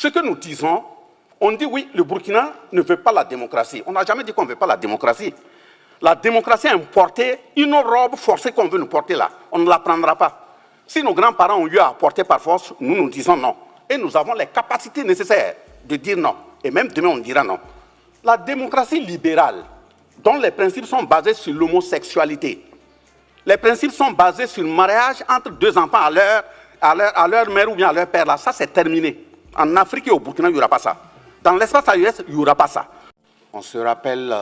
Ce que nous disons, on dit oui, le Burkina ne veut pas la démocratie. On n'a jamais dit qu'on ne veut pas la démocratie. La démocratie a importé une robe forcée qu'on veut nous porter là. On ne la prendra pas. Si nos grands-parents ont eu à porter par force, nous disons non. Et nous avons les capacités nécessaires de dire non. Et même demain, on dira non. La démocratie libérale, dont les principes sont basés sur l'homosexualité, les principes sont basés sur le mariage entre deux enfants à leur mère ou bien à leur père, là, ça c'est terminé. En Afrique et au Burkina, il n'y aura pas ça. Dans l'espace AES, il n'y aura pas ça. On se rappelle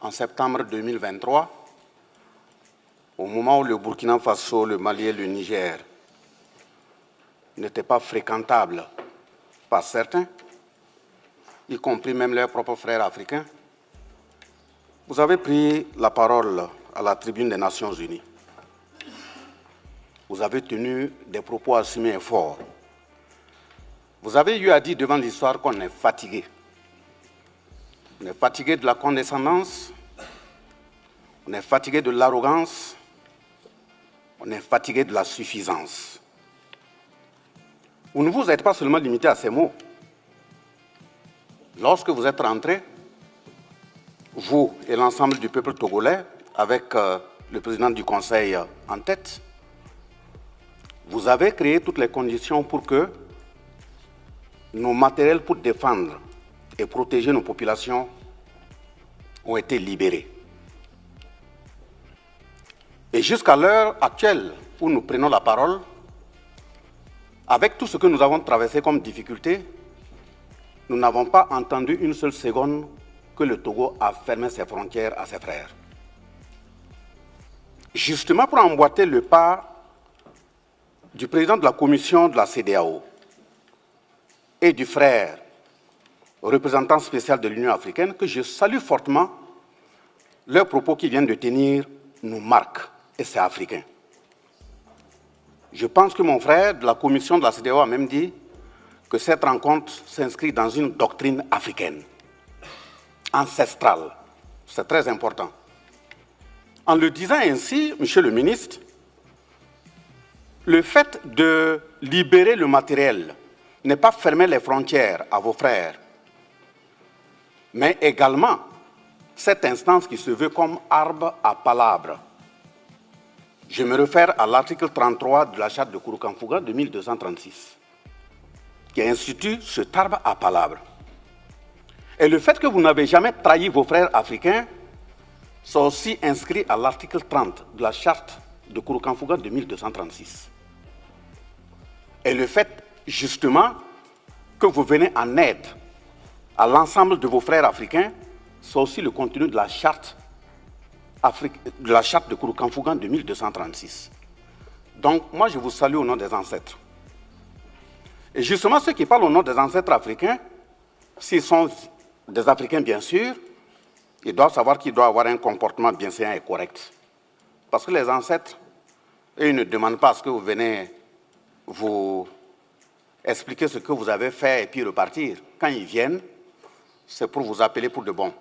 en septembre 2023, au moment où le Burkina Faso, le Mali et le Niger n'étaient pas fréquentables par certains, y compris même leurs propres frères africains, vous avez pris la parole à la tribune des Nations Unies. Vous avez tenu des propos assumés et forts. Vous avez eu à dire devant l'histoire qu'on est fatigué. On est fatigué de la condescendance, on est fatigué de l'arrogance, on est fatigué de la suffisance. Vous ne vous êtes pas seulement limité à ces mots. Lorsque vous êtes rentrés, vous et l'ensemble du peuple togolais, avec le président du Conseil en tête, vous avez créé toutes les conditions pour que nos matériels pour défendre et protéger nos populations ont été libérés. Et jusqu'à l'heure actuelle où nous prenons la parole, avec tout ce que nous avons traversé comme difficulté, nous n'avons pas entendu une seule seconde que le Togo a fermé ses frontières à ses frères. Justement pour emboîter le pas du président de la commission de la CEDEAO et du frère représentant spécial de l'Union africaine, que je salue fortement, leurs propos qu'ils viennent de tenir nous marquent, et c'est africain. Je pense que mon frère de la commission de la CEDEAO a même dit que cette rencontre s'inscrit dans une doctrine africaine, ancestrale. C'est très important. En le disant ainsi, Monsieur le ministre, le fait de libérer le matériel n'est pas fermer les frontières à vos frères, mais également cette instance qui se veut comme arbre à palabre. Je me réfère à l'article 33 de la charte de Kurukanfuga de 1236, qui institue cet arbre à palabre. Et le fait que vous n'avez jamais trahi vos frères africains, c'est aussi inscrit à l'article 30 de la charte de Kurukanfuga de 1236. Et le fait, justement, que vous venez en aide à l'ensemble de vos frères africains, c'est aussi le contenu de la charte de Kurukanfuga de 1236. Donc, moi, je vous salue au nom des ancêtres. Et justement, ceux qui parlent au nom des ancêtres africains, s'ils sont des Africains, bien sûr, ils doivent savoir qu'ils doivent avoir un comportement bienséant et correct. Parce que les ancêtres, eux, ils ne demandent pas à ce que vous venez vous expliquer ce que vous avez fait et puis repartir. Quand ils viennent, c'est pour vous appeler pour de bon.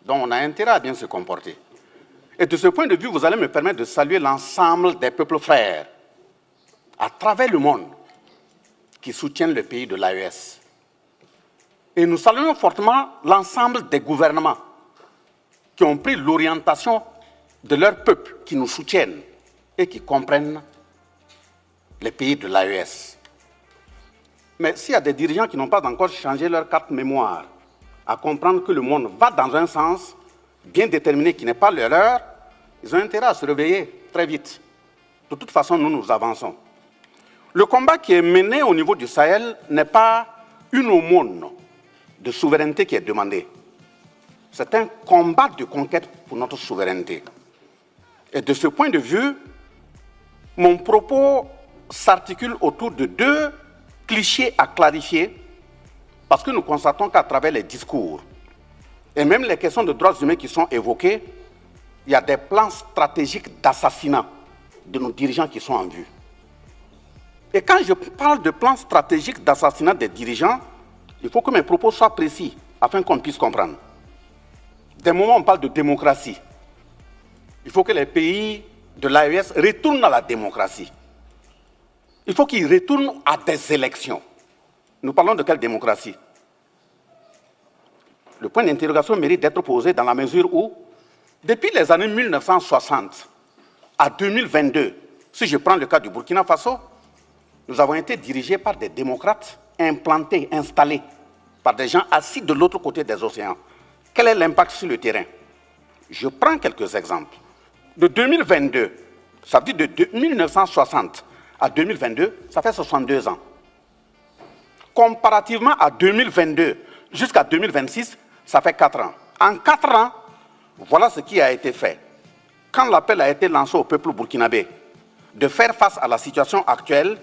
Donc, on a intérêt à bien se comporter. Et de ce point de vue, vous allez me permettre de saluer l'ensemble des peuples frères à travers le monde qui soutiennent le pays de l'AES. Et nous saluons fortement l'ensemble des gouvernements qui ont pris l'orientation de leur peuple, qui nous soutiennent et qui comprennent les pays de l'AES. Mais s'il y a des dirigeants qui n'ont pas encore changé leur carte mémoire à comprendre que le monde va dans un sens bien déterminé qui n'est pas le leur, ils ont intérêt à se réveiller très vite. De toute façon, nous avançons. Le combat qui est mené au niveau du Sahel n'est pas une aumône de souveraineté qui est demandée. C'est un combat de conquête pour notre souveraineté. Et de ce point de vue, mon propos s'articule autour de deux clichés à clarifier, parce que nous constatons qu'à travers les discours et même les questions de droits humains qui sont évoquées, il y a des plans stratégiques d'assassinat de nos dirigeants qui sont en vue. Et quand je parle de plans stratégiques d'assassinat des dirigeants, il faut que mes propos soient précis afin qu'on puisse comprendre. Des moments où on parle de démocratie, il faut que les pays de l'AES retournent à la démocratie. Il faut qu'ils retournent à des élections. Nous parlons de quelle démocratie? Le point d'interrogation mérite d'être posé dans la mesure où, depuis les années 1960 à 2022, si je prends le cas du Burkina Faso, nous avons été dirigés par des démocrates implantés, installés par des gens assis de l'autre côté des océans. Quel est l'impact sur le terrain? Je prends quelques exemples. De 2022, ça veut dire de 1960 à 2022, ça fait 62 ans. Comparativement à 2022 jusqu'à 2026, ça fait 4 ans. En 4 ans, voilà ce qui a été fait. Quand l'appel a été lancé au peuple burkinabé de faire face à la situation actuelle,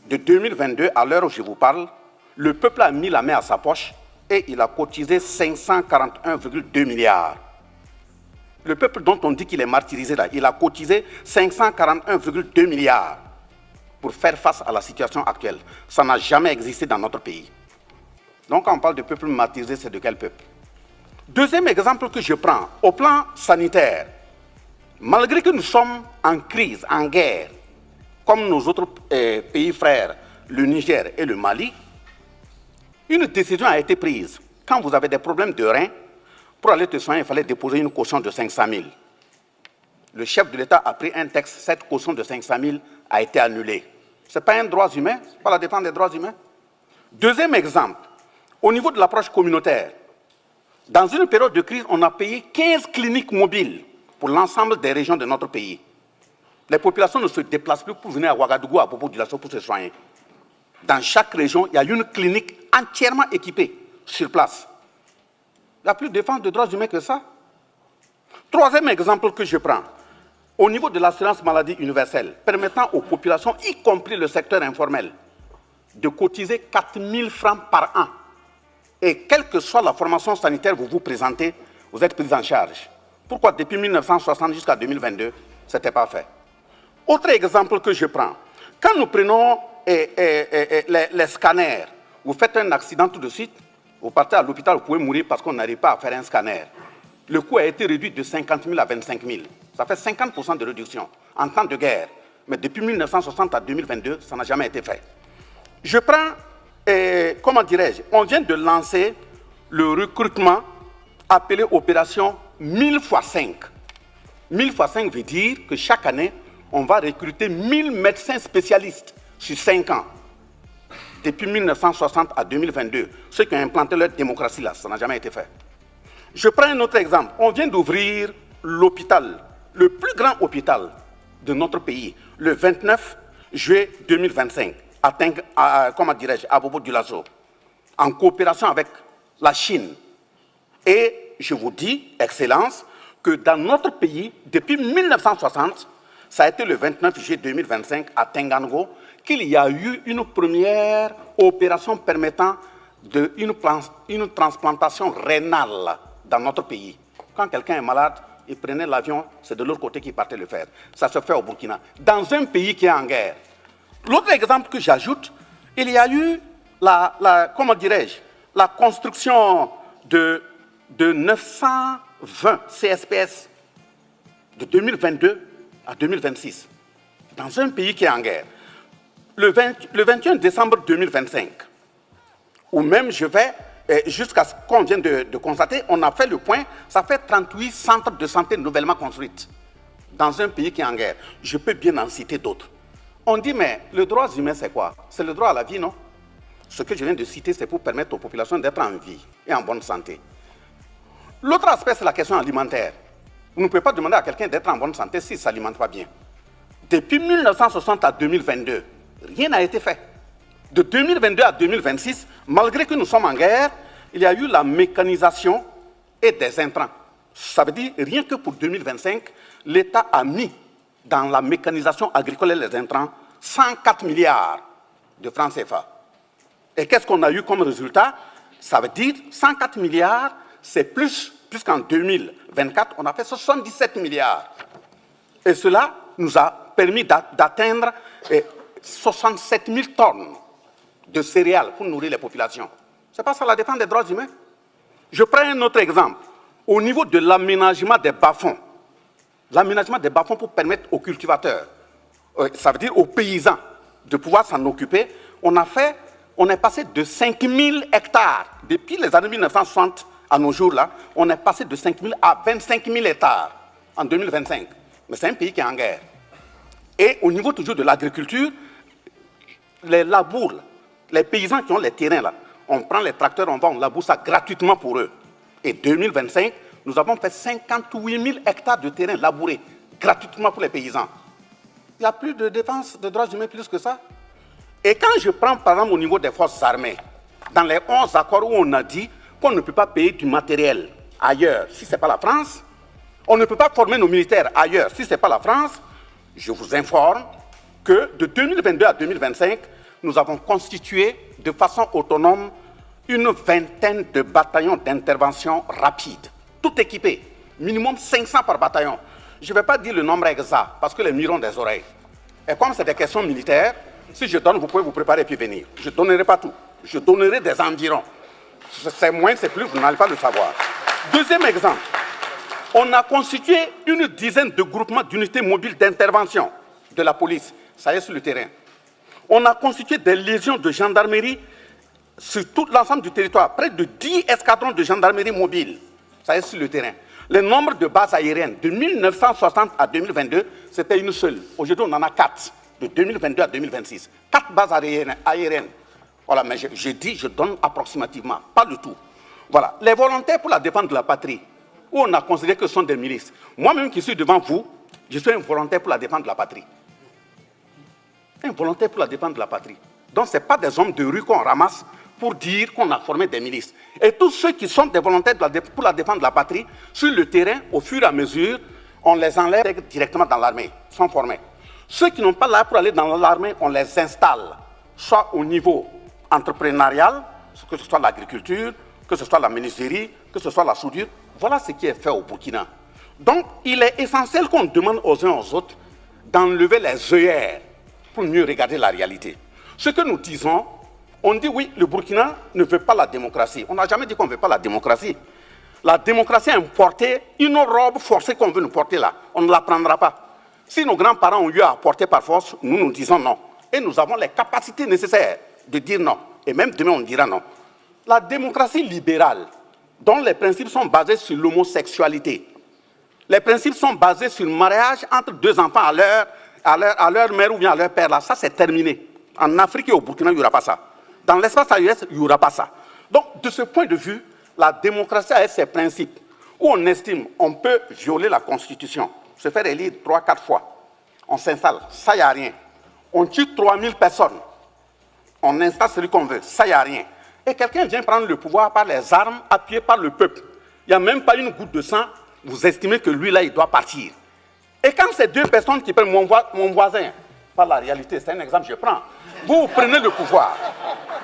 de 2022 à l'heure où je vous parle, le peuple a mis la main à sa poche et il a cotisé 541,2 milliards. Le peuple dont on dit qu'il est martyrisé là, il a cotisé 541,2 milliards pour faire face à la situation actuelle. Ça n'a jamais existé dans notre pays. Donc quand on parle de peuple martyrisé, c'est de quel peuple? Deuxième exemple que je prends, au plan sanitaire, malgré que nous sommes en crise, en guerre, comme nos autres pays frères, le Niger et le Mali, une décision a été prise. Quand vous avez des problèmes de reins, pour aller te soigner, il fallait déposer une caution de 500 000. Le chef de l'État a pris un texte, cette caution de 500 000 a été annulée. Ce n'est pas un droit humain, ce n'est pas la défense des droits humains. Deuxième exemple, au niveau de l'approche communautaire, dans une période de crise, on a payé 15 cliniques mobiles pour l'ensemble des régions de notre pays. Les populations ne se déplacent plus pour venir à Ouagadougou, à Bobo-Dioulasso pour se soigner. Dans chaque région, il y a une clinique entièrement équipée sur place. Il n'y a plus de défense de droits humains que ça. Troisième exemple que je prends, au niveau de l'assurance maladie universelle, permettant aux populations, y compris le secteur informel, de cotiser 4 000 francs par an. Et quelle que soit la formation sanitaire que vous vous présentez, vous êtes pris en charge. Pourquoi depuis 1960 jusqu'à 2022, ce n'était pas fait? Autre exemple que je prends, quand nous prenons les scanners, vous faites un accident tout de suite, vous partez à l'hôpital, vous pouvez mourir parce qu'on n'arrive pas à faire un scanner. Le coût a été réduit de 50 000 à 25 000. Ça fait 50% de réduction en temps de guerre. Mais depuis 1960 à 2022, ça n'a jamais été fait. Je prends, comment dirais-je, on vient de lancer le recrutement appelé opération 1000 x 5. 1000 x 5 veut dire que chaque année, on va recruter 1000 médecins spécialistes sur 5 ans. Depuis 1960 à 2022, ceux qui ont implanté leur démocratie là, ça n'a jamais été fait. Je prends un autre exemple. On vient d'ouvrir l'hôpital, le plus grand hôpital de notre pays, le 29 juillet 2025, à Bobo-Dioulasso, en coopération avec la Chine. Et je vous dis, Excellence, que dans notre pays, depuis 1960, ça a été le 29 juillet 2025 à Tengango, qu'il y a eu une première opération permettant une transplantation rénale dans notre pays. Quand quelqu'un est malade, il prenait l'avion, c'est de l'autre côté qu'il partait le faire. Ça se fait au Burkina, dans un pays qui est en guerre. L'autre exemple que j'ajoute, il y a eu la construction de 920 CSPS de 2022 à 2026, dans un pays qui est en guerre. Le 21 décembre 2025, ou même je vais, jusqu'à ce qu'on vient de constater, on a fait le point, ça fait 38 centres de santé nouvellement construits dans un pays qui est en guerre. Je peux bien en citer d'autres. On dit, mais le droit humain, c'est quoi? C'est le droit à la vie, non? Ce que je viens de citer, c'est pour permettre aux populations d'être en vie et en bonne santé. L'autre aspect, c'est la question alimentaire. Vous ne pouvez pas demander à quelqu'un d'être en bonne santé s'il ne s'alimente pas bien. Depuis 1960 à 2022, rien n'a été fait. De 2022 à 2026, malgré que nous sommes en guerre, il y a eu la mécanisation et des intrants. Ça veut dire, rien que pour 2025, l'État a mis dans la mécanisation agricole et les intrants 104 milliards de francs CFA. Et qu'est-ce qu'on a eu comme résultat? Ça veut dire 104 milliards, c'est plus, puisqu'en 2024, on a fait 77 milliards. Et cela nous a permis d'atteindre 67 000 tonnes de céréales pour nourrir les populations. Ce n'est pas ça la défense des droits humains. Je prends un autre exemple. Au niveau de l'aménagement des bas-fonds, l'aménagement des bas-fonds pour permettre aux cultivateurs, ça veut dire aux paysans, de pouvoir s'en occuper, on a fait on est passé de 5000 hectares, depuis les années 1960 à nos jours là, on est passé de 5000 à 25 000 hectares en 2025. Mais c'est un pays qui est en guerre. Et au niveau toujours de l'agriculture, les labours, les paysans qui ont les terrains là, on prend les tracteurs, on laboure ça gratuitement pour eux. Et 2025, nous avons fait 58 000 hectares de terrain labourés gratuitement pour les paysans. Il n'y a plus de défense des droits humains plus que ça. Et quand je prends par exemple au niveau des forces armées, dans les 11 accords où on a dit qu'on ne peut pas payer du matériel ailleurs si ce n'est pas la France, on ne peut pas former nos militaires ailleurs si ce n'est pas la France, je vous informe que de 2022 à 2025, nous avons constitué de façon autonome une vingtaine de bataillons d'intervention rapide, tout équipés, minimum 500 par bataillon. Je ne vais pas dire le nombre exact, parce que les murs ont des oreilles. Et comme c'est des questions militaires, si je donne, vous pouvez vous préparer et puis venir. Je ne donnerai pas tout. Je donnerai des environs. C'est moins, c'est plus, vous n'allez pas le savoir. Deuxième exemple, on a constitué une dizaine de groupements d'unités mobiles d'intervention de la police. Ça y est, sur le terrain. On a constitué des légions de gendarmerie sur tout l'ensemble du territoire. Près de 10 escadrons de gendarmerie mobile. Ça y est, sur le terrain. Le nombre de bases aériennes de 1960 à 2022, c'était une seule. Aujourd'hui, on en a 4, de 2022 à 2026. 4 bases aériennes. Voilà, mais je dis, je donne approximativement, pas le tout. Voilà, les volontaires pour la défense de la patrie, où on a considéré que ce sont des milices. Moi-même qui suis devant vous, je suis un volontaire pour la défense de la patrie. Un volontaire pour la défense de la patrie. Donc, ce n'est pas des hommes de rue qu'on ramasse pour dire qu'on a formé des milices. Et tous ceux qui sont des volontaires pour la défense de la patrie, sur le terrain, au fur et à mesure, on les enlève directement dans l'armée, sont formés. Ceux qui n'ont pas l'air pour aller dans l'armée, on les installe, soit au niveau entrepreneurial, que ce soit l'agriculture, que ce soit la menuiserie, que ce soit la soudure. Voilà ce qui est fait au Burkina. Donc, il est essentiel qu'on demande aux uns aux autres d'enlever les œillères pour mieux regarder la réalité. Ce que nous disons, on dit oui, le Burkina ne veut pas la démocratie. On n'a jamais dit qu'on ne veut pas la démocratie. La démocratie a importé une robe forcée qu'on veut nous porter là. On ne la prendra pas. Si nos grands-parents ont eu à porter par force, nous disons non. Et nous avons les capacités nécessaires de dire non. Et même demain, on dira non. La démocratie libérale, dont les principes sont basés sur l'homosexualité, les principes sont basés sur le mariage entre deux enfants à leur mère ou bien à leur père, là, ça c'est terminé. En Afrique et au Burkina, il n'y aura pas ça. Dans l'espace AES, il n'y aura pas ça. Donc, de ce point de vue, la démocratie a ses principes, où on estime qu'on peut violer la Constitution, se faire élire 3-4 fois. On s'installe, ça, il n'y a rien. On tue 3000 personnes. On installe celui qu'on veut, ça, il n'y a rien. Et quelqu'un vient prendre le pouvoir par les armes, appuyé par le peuple. Il n'y a même pas une goutte de sang, vous estimez que lui, là, il doit partir. Et quand c'est deux personnes qui prennent mon voisin, par la réalité, c'est un exemple que je prends, vous prenez le pouvoir,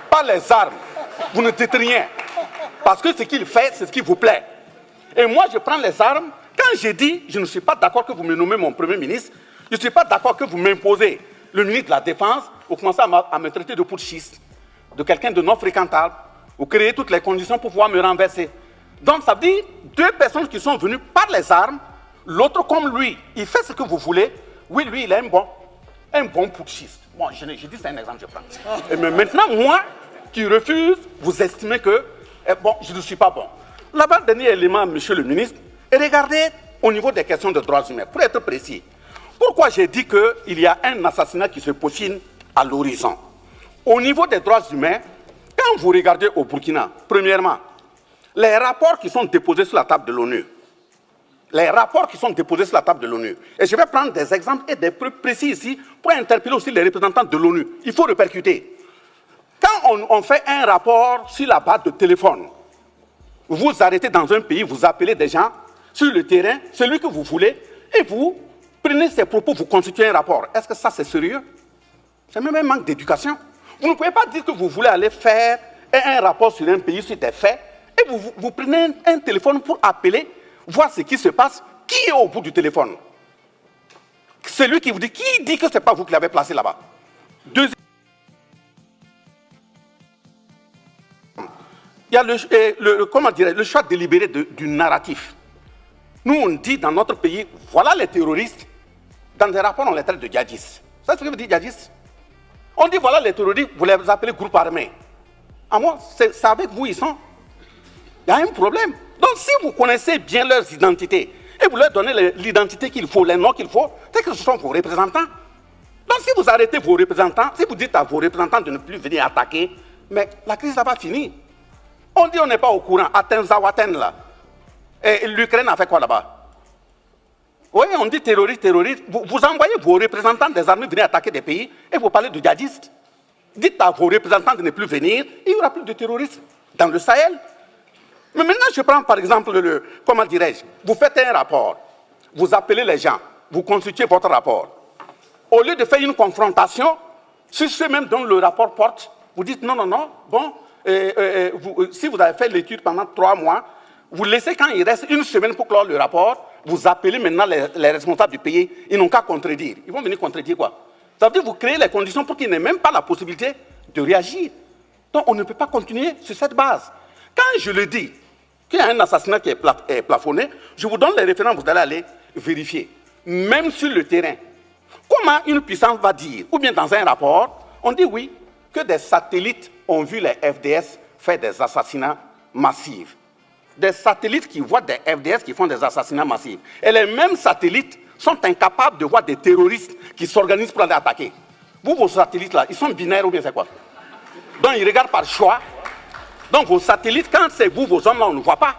pas les armes, vous ne dites rien. Parce que ce qu'il fait, c'est ce qui vous plaît. Et moi, je prends les armes. Quand je dis, je ne suis pas d'accord que vous me nommez mon Premier ministre, je ne suis pas d'accord que vous m'imposez le ministre de la Défense, vous commencez à me traiter de putschiste, de quelqu'un de non fréquentable, vous créez toutes les conditions pour pouvoir me renverser. Donc, ça veut dire deux personnes qui sont venues par les armes, l'autre comme lui, il fait ce que vous voulez. Oui, lui, il est un bon putschiste. Bon, je dis, c'est un exemple, je prends. Mais maintenant, moi, qui refuse, vous estimez que, bon, je ne suis pas bon. L'avant-dernier élément, monsieur le ministre, et regardez au niveau des questions de droits humains, pour être précis. Pourquoi j'ai dit qu'il y a un assassinat qui se peaufine à l'horizon? Au niveau des droits humains, quand vous regardez au Burkina, premièrement, les rapports qui sont déposés sur la table de l'ONU, et je vais prendre des exemples et des preuves précis ici pour interpeller aussi les représentants de l'ONU. Il faut répercuter. Quand on fait un rapport sur la base de téléphone, vous arrêtez dans un pays, vous appelez des gens sur le terrain, celui que vous voulez, et vous prenez ces propos, vous constituez un rapport. Est-ce que ça, c'est sérieux? C'est même un manque d'éducation. Vous ne pouvez pas dire que vous voulez aller faire un rapport sur un pays, sur des faits, et vous prenez un téléphone pour appeler, voir ce qui se passe. Qui est au bout du téléphone? Celui qui vous dit, qui dit que ce n'est pas vous qui l'avez placé là-bas? Deuxième, il y a le choix délibéré du narratif. Nous, on dit dans notre pays, voilà les terroristes. Dans des rapports, on les traite de djihadistes. C'est ce que veut dire djihadistes? On dit, voilà les terroristes, vous les appelez groupe armé. À moi, c'est avec vous ils sont. Il y a un problème. Donc si vous connaissez bien leurs identités et vous leur donnez l'identité qu'il faut, les noms qu'il faut, c'est que ce sont vos représentants. Donc si vous arrêtez vos représentants, si vous dites à vos représentants de ne plus venir attaquer, mais la crise n'a pas fini. On dit on n'est pas au courant. Athènes, Zawaten, là. Et l'Ukraine a fait quoi là-bas? Oui, on dit terroriste. Vous envoyez vos représentants des armées venir attaquer des pays et vous parlez de djihadistes. Dites à vos représentants de ne plus venir, il n'y aura plus de terrorisme dans le Sahel. Mais maintenant, je prends par exemple comment dirais-je, vous faites un rapport, vous appelez les gens, vous constituez votre rapport. Au lieu de faire une confrontation sur ceux même dont le rapport porte, vous dites non, bon, si vous avez fait l'étude pendant 3 mois, vous laissez quand il reste 1 semaine pour clore le rapport, vous appelez maintenant les responsables du pays, ils n'ont qu'à contredire. Ils vont venir contredire quoi? Ça veut dire que vous créez les conditions pour qu'ils n'aient même pas la possibilité de réagir. Donc on ne peut pas continuer sur cette base. Quand je le dis, qu'il y a un assassinat qui est plafonné, je vous donne les références, vous allez aller vérifier. Même sur le terrain, comment une puissance va dire, ou bien dans un rapport, on dit oui, que des satellites ont vu les FDS faire des assassinats massifs. Des satellites qui voient des FDS qui font des assassinats massifs. Et les mêmes satellites sont incapables de voir des terroristes qui s'organisent pour aller attaquer. Vous, vos satellites là, ils sont binaires ou bien c'est quoi? Donc ils regardent par choix. Donc vos satellites, quand c'est vous, vos hommes là, on ne voit pas.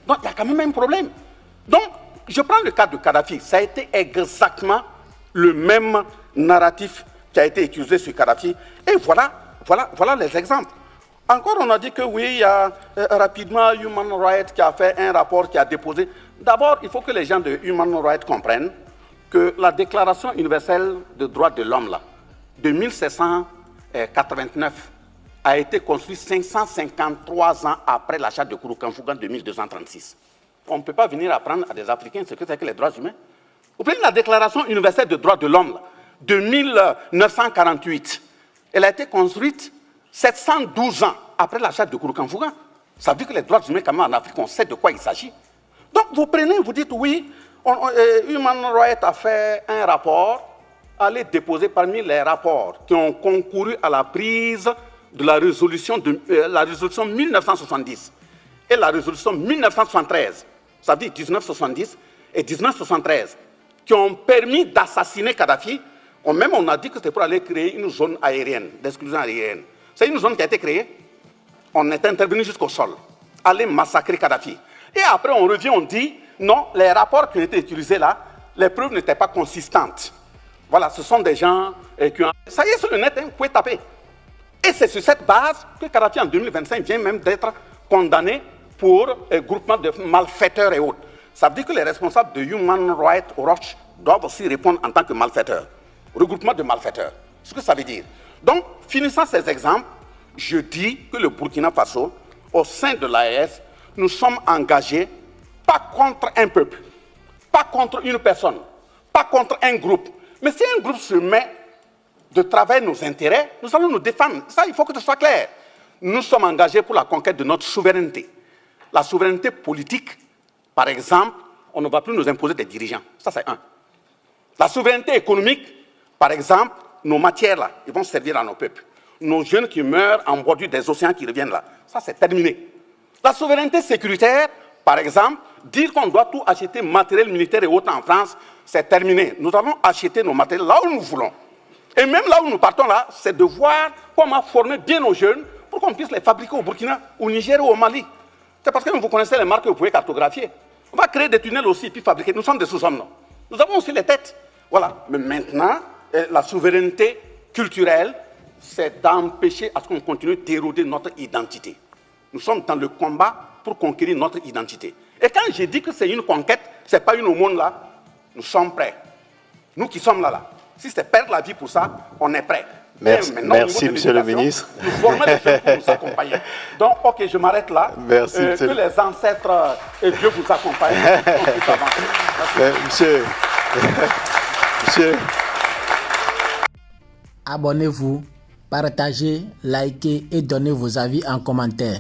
Donc il y a quand même un problème. Donc, je prends le cas de Kadhafi. Ça a été exactement le même narratif qui a été utilisé sur Kadhafi. Et voilà les exemples. Encore, on a dit que oui, il y a rapidement Human Rights qui a fait un rapport, qui a déposé. D'abord, il faut que les gens de Human Rights comprennent que la Déclaration universelle des droits de l'homme, de 1789, a été construite 553 ans après l'achat de Kurukanfuga de 1236. On ne peut pas venir apprendre à des Africains ce que c'est que les droits humains. Vous prenez la Déclaration universelle des droits de l'homme de 1948. Elle a été construite 712 ans après l'achat de Kurukanfuga. Ça veut dire que les droits humains, quand même, en Afrique, on sait de quoi il s'agit. Donc, vous prenez, vous dites, oui, Human Rights a fait un rapport, allez déposer parmi les rapports qui ont concouru à la prise de la résolution 1970 et la résolution 1973, ça veut dire 1970 et 1973, qui ont permis d'assassiner Kadhafi. Même on a dit que c'était pour aller créer une zone aérienne, d'exclusion aérienne. C'est une zone qui a été créée. On est intervenu jusqu'au sol, aller massacrer Kadhafi. Et après, on revient, on dit, non, les rapports qui ont été utilisés là, les preuves n'étaient pas consistantes. Voilà, ce sont des gens qui ont... Ça y est, sur le net, vous pouvez taper. Et c'est sur cette base que Kadhafi, en 2025, vient même d'être condamné pour groupement de malfaiteurs et autres. Ça veut dire que les responsables de Human Rights Watch doivent aussi répondre en tant que malfaiteurs. Regroupement de malfaiteurs. Ce que ça veut dire. Donc, finissant ces exemples, je dis que le Burkina Faso, au sein de l'AES, nous sommes engagés, pas contre un peuple, pas contre une personne, pas contre un groupe. Mais si un groupe se met de travailler nos intérêts, nous allons nous défendre. Ça, il faut que ce soit clair. Nous sommes engagés pour la conquête de notre souveraineté. La souveraineté politique, par exemple, on ne va plus nous imposer des dirigeants. Ça, c'est un. La souveraineté économique, par exemple, nos matières, là, ils vont servir à nos peuples. Nos jeunes qui meurent en bordure des océans qui reviennent là, ça, c'est terminé. La souveraineté sécuritaire, par exemple, dire qu'on doit tout acheter matériel militaire et autres en France, c'est terminé. Nous allons acheter nos matériels là où nous voulons. Et même là où nous partons là, c'est de voir comment former bien nos jeunes pour qu'on puisse les fabriquer au Burkina, au Niger ou au Mali. C'est parce que vous connaissez les marques que vous pouvez cartographier. On va créer des tunnels aussi, puis fabriquer. Nous sommes des sous-hommes, non? Nous avons aussi les têtes. Voilà. Mais maintenant, la souveraineté culturelle, c'est d'empêcher à ce qu'on continue d'éroder notre identité. Nous sommes dans le combat pour conquérir notre identité. Et quand je dis que c'est une conquête, ce n'est pas une aumône là, nous sommes prêts. Nous qui sommes là. Si c'est perdre la vie pour ça, on est prêts. Merci, merci monsieur le ministre. Nous formons les jeunes pour nous accompagner. Donc, ok, je m'arrête là. Merci, que les ancêtres et Dieu vous accompagnent. Monsieur. Abonnez-vous, partagez, likez et donnez vos avis en commentaire.